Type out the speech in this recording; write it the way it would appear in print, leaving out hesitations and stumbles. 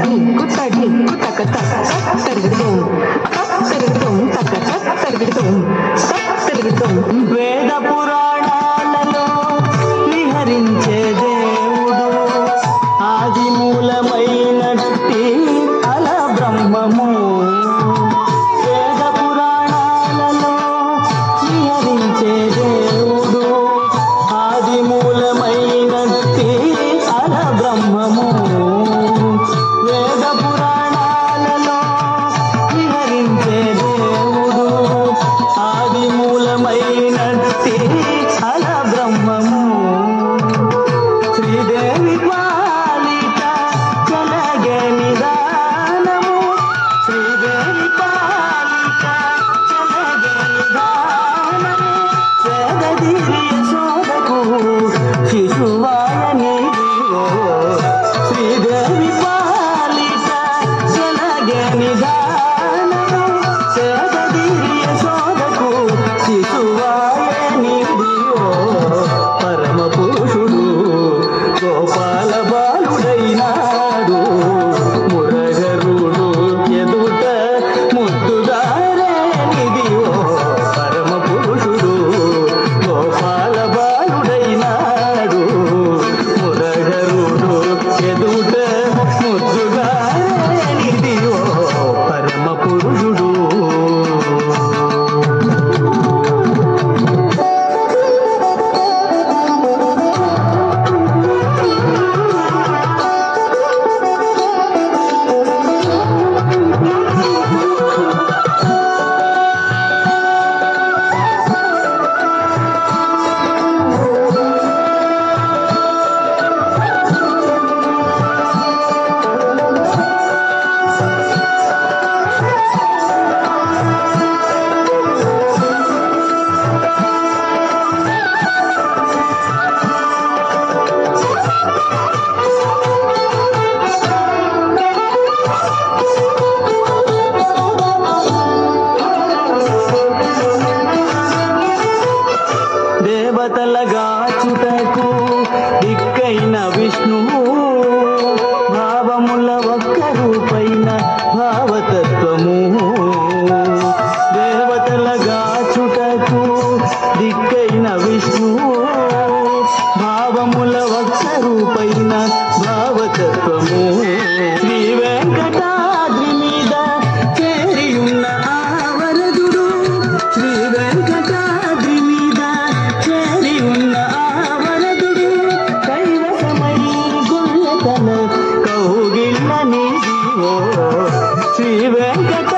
డింకు తడింకు తక తక తరిగిడుం తరిగిడుం తక తక తరిగిడుం తరిగిడుం. వేద పురాణాలలో విహరించే దేవుడు ఆది మూలమైనట్టి అల బ్రహ్మము. వేద పురాణాలలో విహరించే దేవుడు ఆది మూలమైనట్టి అల బ్రహ్మము. వేద పురాణాలలో విహరించే దేవుడు ఆది మూలమైనట్టి అల బ్రహ్మము. శ్రీదేవి పాలిత జలగే నిదానము. శ్రీదేవి పాలిత జలగే నిదానము. జగదీరి యశోదకు శిశువాయ నీవో. శ్రీదేవి పాలిత జలగే నిదానము. జగదీరి యశోదకు శిశువాయ నీవో. పరమ పురుషుడు గోపాల బాలుడైనాడు. మురగరుడు ఎదుట ముద్దుగారే నిదివో. పరమ పురుషుడు గోపాల బాలుడైనాడు. మురగరుడు ఎదుట ముద్దుగారే నిదివో. పరమ పురుషుడు. దేవతలగాచుటకు దిక్కైన విష్ణువు భావముల ఒక్క రూపైన భావతత్వము. దేవతలగాచుటకు దిక్కైన విష్ణువు భావముల ఒక్క రూపైన భావతత్వము. శ్రీ వెంకటాద్రి మీద చేరియున్న ఆవరదుడు. శ్రీ వెంకటాద్రి మీద చేరియున్న ఆవరదుడు. కైవసమై గుళ్ళతన కౌగిళ్ళ నీదివో. శ్రీ వెంకట